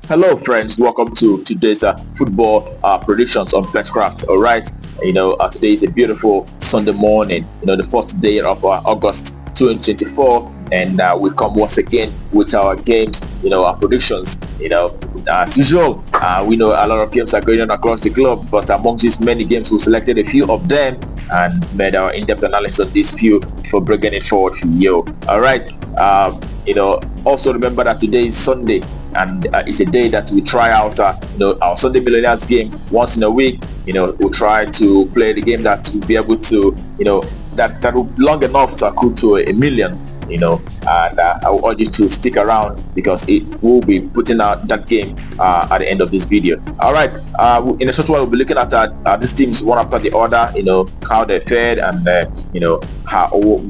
Hello, friends. Welcome to today's football predictions on Betkraft. All right. Today is a beautiful Sunday morning. The fourth day of August 2024, and we come once again with our games. Our predictions. As usual, we know a lot of games are going on across the globe, but among these many games, we selected a few of them and made our in-depth analysis on these few for bringing it forward for you. All right. Also remember that today is Sunday, and it's a day that we try out our Sunday Millionaires game once in a week. We'll try to play the game that will be able to that will be long enough to accrue to a million. And I will urge you to stick around because it will be putting out that game at the end of this video. All right. In a short while, we'll be looking at these teams one after the other. How they fared and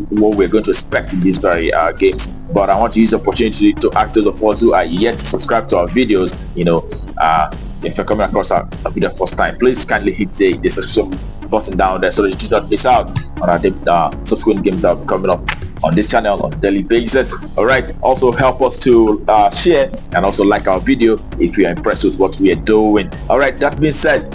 what we're going to expect in these very games. But I want to use the opportunity to ask those of us who are yet to subscribe to our videos. If you're coming across our video first time, please kindly hit the subscription button down there so that you do not miss out on our subsequent games that will be coming up on this channel on a daily basis. All right. Also help us to share and also like our video if you are impressed with what we are doing. All right. That being said,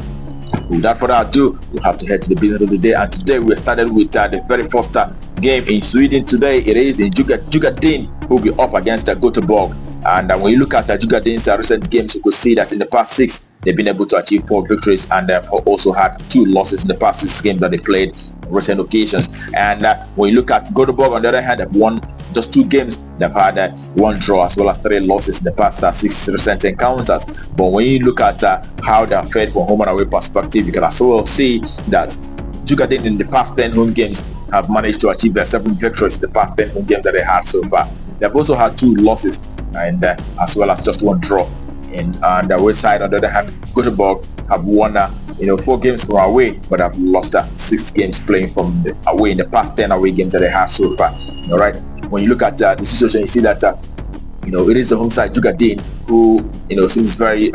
without further ado, we have to head to the business of the day. And today we started with the very first game in Sweden. Today it is in Djurgården, who will be up against Göteborg. And when you look at Djurgården's recent games, you could see that in the past 6 they've been able to achieve 4 victories, and they've also had 2 losses in the past 6 games that they played on recent occasions. And when you look at Göteborg, on the other hand, they've won just 2 games. They've had 1 draw as well as 3 losses in the past 6 recent encounters. But when you look at how they're fared from home and away perspective, you can as well see that Djurgården in the past 10 home games have managed to achieve their 7 victories in the past 10 home games that they had so far. They've also had 2 losses and as well as just 1 draw. And on the away side, on the other hand, Göteborg have won 4 games from away, but have lost 6 games playing from the away in the past 10 away games that they have so far. All right. When you look at the situation, you see that it is the home side Djurgården who seems very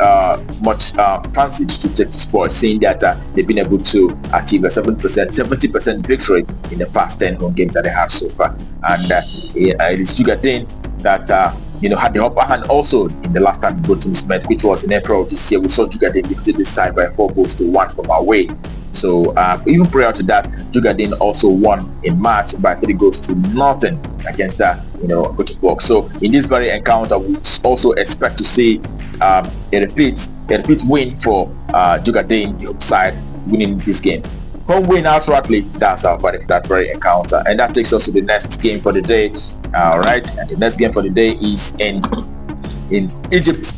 much fancied to take the sport, seeing that they've been able to achieve a 70% victory in the past 10 home games that they have so far. And it is Djurgården that had the upper hand also in the last time both teams met, which was in April of this year. We saw Djurgården lifted this side by 4-1 from away. So even prior to that, Djurgården also won in March by 3-0 against Göteborg. So in this very encounter, we also expect to see a repeat win for Djurgården, the side winning this game. Home win outrightly, that's our verdict for that very encounter. And that takes us to the next game for the day. All right, and the next game for the day is in Egypt,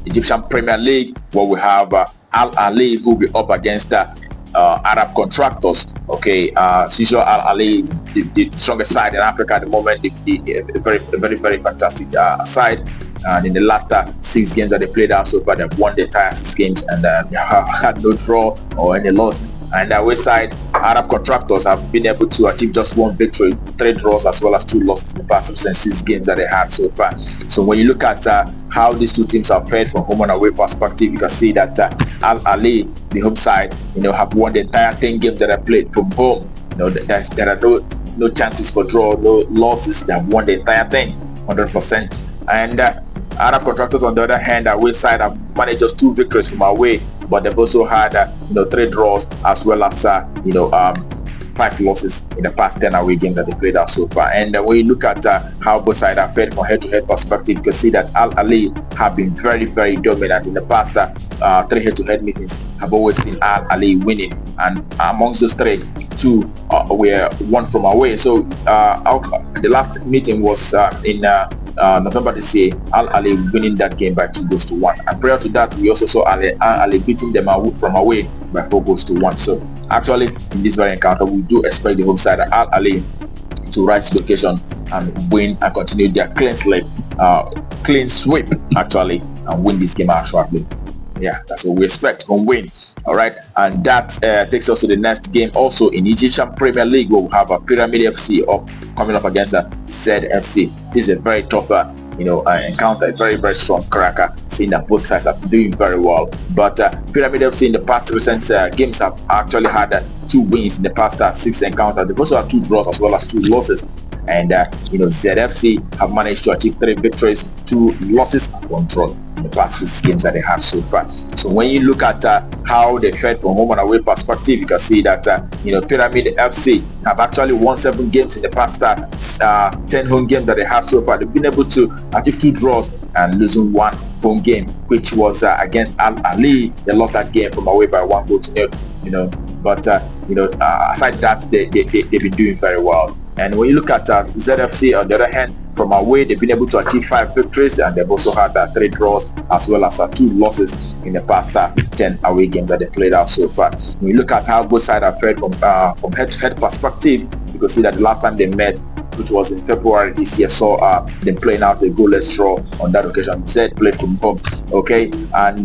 Egyptian Premier League, where we have Ahli who will be up against Arab Contractors. Okay, usual Ahli is the strongest side in Africa at the moment. A very fantastic side. And in the last 6 games that they played out so far, they've won the entire 6 games and they have had no draw or any loss. And the away side, Arab Contractors have been able to achieve just 1 victory, 3 draws as well as 2 losses in the past 6 games that they had so far. So when you look at how these 2 teams are fared from home and away perspective, you can see that Ahli, the home side, have won the entire 10 games that they played from home. There are no chances for draw, no losses. They have won the entire thing, 100%. And Arab Contractors, on the other hand, away side have managed just 2 victories from away, but they've also had 3 draws as well as 5 losses in the past 10 away games that they played out so far. And when you look at how both sides are fared from head-to-head perspective, you can see that Ahli have been very dominant in the past 3 head-to-head meetings. Have always seen Ahli winning, and amongst those 3, 2 were 1 from away. So the last meeting was in November this year, Ahli winning that game by 2-1. And prior to that, we also saw Ahli beating them from away by 4-1. So actually, in this very encounter, we do expect the home side Ahli to rise to the occasion and win and continue their clean sweep actually, and win this game out shortly. Yeah, that's what we expect, home win. All right, and that takes us to the next game, also in Egyptian Premier League, where we have a Pyramid FC coming up against ZFC. This is a very tough encounter, a very strong cracker, seeing that both sides are doing very well. But Pyramid FC in the past recent games have actually had 2 wins in the past 6 encounters. They also have 2 draws as well as 2 losses. And ZFC have managed to achieve 3 victories, 2 losses, and 1 draw. in the past 6 games that they have so far. So when you look at how they fared from home and away perspective, you can see that Pyramid FC have actually won 7 games in the past 10 home games that they have so far. They've been able to achieve 2 draws and losing 1 home game, which was against Ahli. They lost that game from away by 1-0. But aside that, they've been doing very well. And when you look at ZFC on the other hand, from away, they've been able to achieve 5 victories, and they've also had 3 draws as well as 2 losses in the past 10 away games that they played out so far. When you look at how both sides have fared from head-to-head perspective, you can see that the last time they met, which was in February this year, saw them playing out a goalless draw on that occasion. Z played from home, okay? And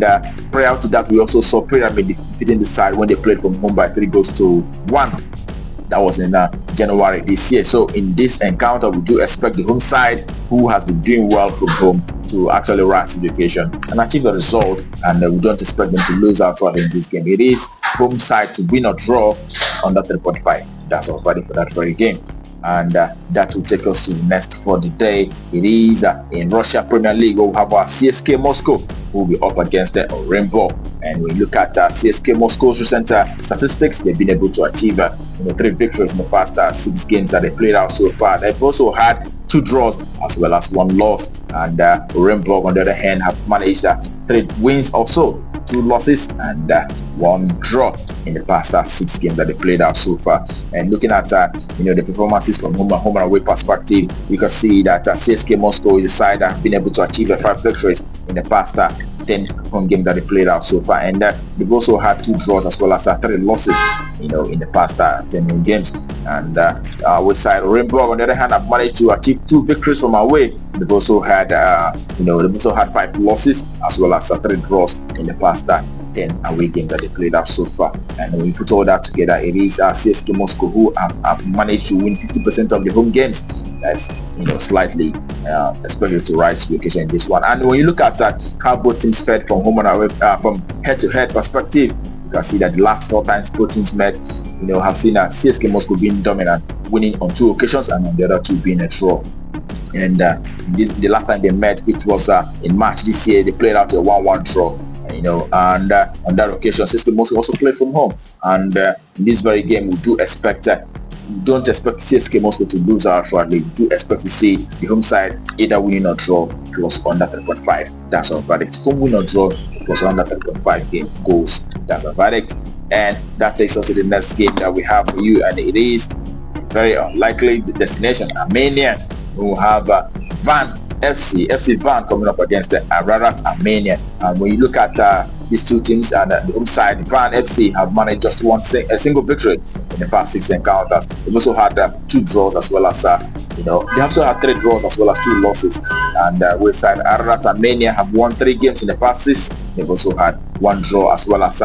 prior to that, we also saw Pyramid defeating the side when they played from home by 3-1. That was in January this year. So in this encounter, we do expect the home side, who has been doing well from home, to actually rise to the occasion and achieve a result, and we don't expect them to lose outright in this game. It is home side to win or draw under 3.5. That's our verdict for that very game. And that will take us to the next for the day. It is in Russia Premier League. We'll have our CSK Moscow, who will be up against the Rainbow. And when you look at CSK Moscow's recent statistics, they've been able to achieve 3 victories in the past 6 games that they played out so far. They've also had 2 draws as well as 1 loss. And Rainbow, on the other hand, have managed 3 wins also, 2 losses and 1 draw in the past 6 games that they played out so far. And looking at the performances from home and away perspective, you can see that CSK Moscow is a side that have been able to achieve 5 victories in the past 10 home games that they played out so far, and they've also had 2 draws as well as 3 losses in the past 10 home games. And with side Rainbow, on the other hand, have managed to achieve 2 victories from away. They've also had 5 losses as well as 3 draws in the past 10 away games that they played out so far. And when we put all that together, it is CSK Moscow who have managed to win 50% of the home games. That's slightly expected to rise to the occasion in this one. And when you look at how both teams fared from home and away, from head-to-head perspective, you can see that the last 4 times both teams met, have seen CSK Moscow being dominant, winning on 2 occasions, and on the other 2 being a draw. And the last time they met, which was in March this year, they played out a 1-1 draw. And on that occasion, CSK Moscow also played from home. And in this very game, we don't expect CSK Moscow to lose outrightly. We do expect to see the home side either winning or draw plus under 3.5. That's our verdict. Home win or draw plus under 3.5 game goals. That's our verdict. And that takes us to the next game that we have for you, and it is very unlikely destination, Armenia. We will have FC Van coming up against the Arara Armenia. And when you look at these 2 teams, and the home side, Van FC have managed just a single victory in the past 6 encounters. They've also had 2 draws as well as they also had 3 draws as well as 2 losses. And with side Arara Armenia have won 3 games in the past 6. They've also had 1 draw as well as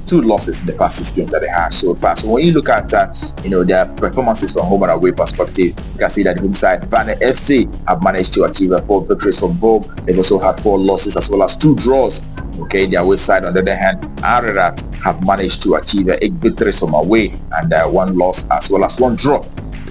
2 losses in the past 6 games that they had so far. So when you look at their performances from home and away perspective, you can see that the home side Van FC have managed to achieve 4 victories from home. They've also had 4 losses as well as 2 draws. Okay, their away side, on the other hand, Arara have managed to achieve 8 victories from away and 1 loss as well as 1 draw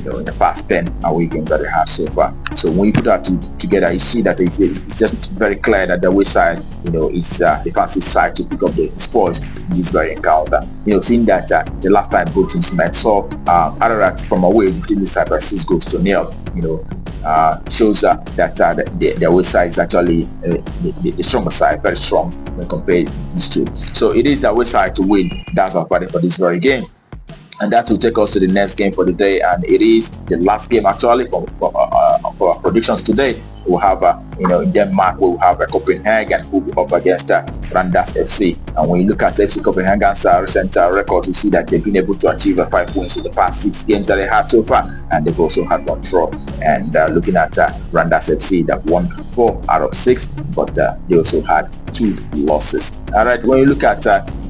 in the past 10 away games that they have so far. So when you put that together, you see that it's just very clear that the away side is the fastest side to pick up the spoils in this very encounter. Seeing that the last time both teams met, saw Arara from away defeating the side by 6-0, shows that the away side is actually the stronger side, very strong when compared to these 2. So it is the away side to win. That's our verdict for this very game. And that will take us to the next game for the day, and it is the last game actually for our predictions today. We'll have in Denmark we'll have Copenhagen, who will be up against Ras FC. And when you look at FC Copenhagen's recent records, you see that they've been able to achieve 5 wins in the past 6 games that they have so far, and they've also had 1 draw. And looking at Ras FC, they've won 4 out of 6, but they also had 2 losses. All right, when you look at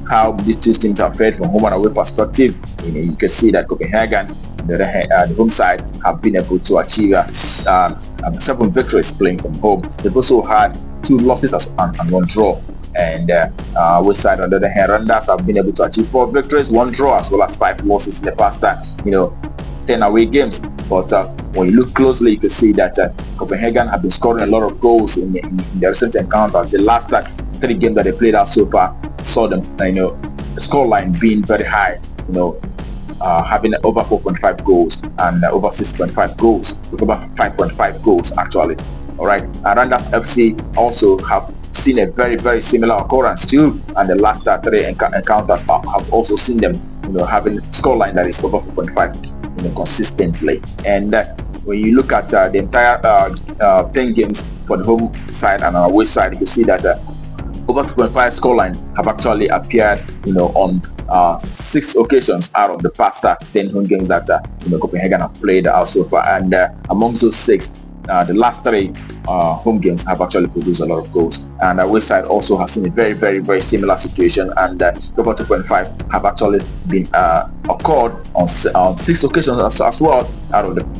how these 2 teams are fared from home and away perspective, you can see that Copenhagen, the home side, have been able to achieve 7 victories playing from home. They've also had 2 losses and 1 draw. And with side, on the other hand, Ras have been able to achieve 4 victories, 1 draw, as well as 5 losses in the past 10 away games. But when you look closely, you can see that Copenhagen have been scoring a lot of goals in their recent encounters. The last 3 games that they played out so far saw them, the scoreline being very high. Having over 4.5 goals and over 6.5 goals, with over 5.5 goals actually. All right, Arara FC also have seen a very, very similar occurrence too, and the last 3 encounters have also seen them, having scoreline that is over 4.5, consistently. And when you look at the entire 10 games for the home side and away side, you can see that over 2.5 scoreline have actually appeared, on 6 occasions out of the past 10 home games that Copenhagen have played out so far. And amongst those 6, the last 3 home games have actually produced a lot of goals. And away side also has seen a very, very, very similar situation, and over 2.5 have actually been occurred on 6 occasions as well,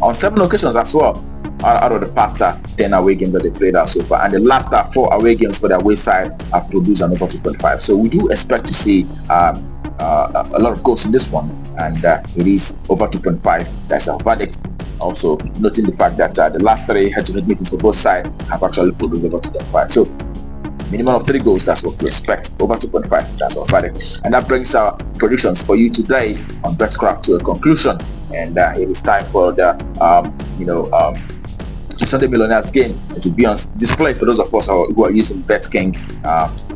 on 7 occasions as well, out of the past 10 away games that they played out so far. And the last 4 away games for the away side have produced an over 2.5. So we do expect to see a lot of goals in this one, and it is over 2.5. That's our verdict. Also noting the fact that the last 3 head-to-head meetings for both sides have actually produced over 2.5. So minimum of 3 goals, that's what we expect. Over 2.5, that's our verdict. And that brings our predictions for you today on Betkraft to a conclusion. And it is time for the Sunday Millionaires game to be on display for those of us who are using BetKing.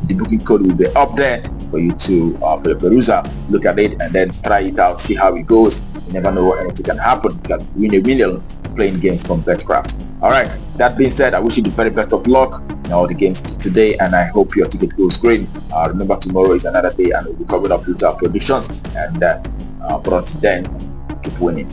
The booking code will be up there for you to peruse, look at it, and then try it out, see how it goes. You never know what anything can happen. You can win $1 million playing games from Betkraft. All right, that being said, I wish you the very best of luck in all the games today, and I hope your ticket goes green. Remember, tomorrow is another day, and we'll be coming up with our predictions. And but until then, keep winning.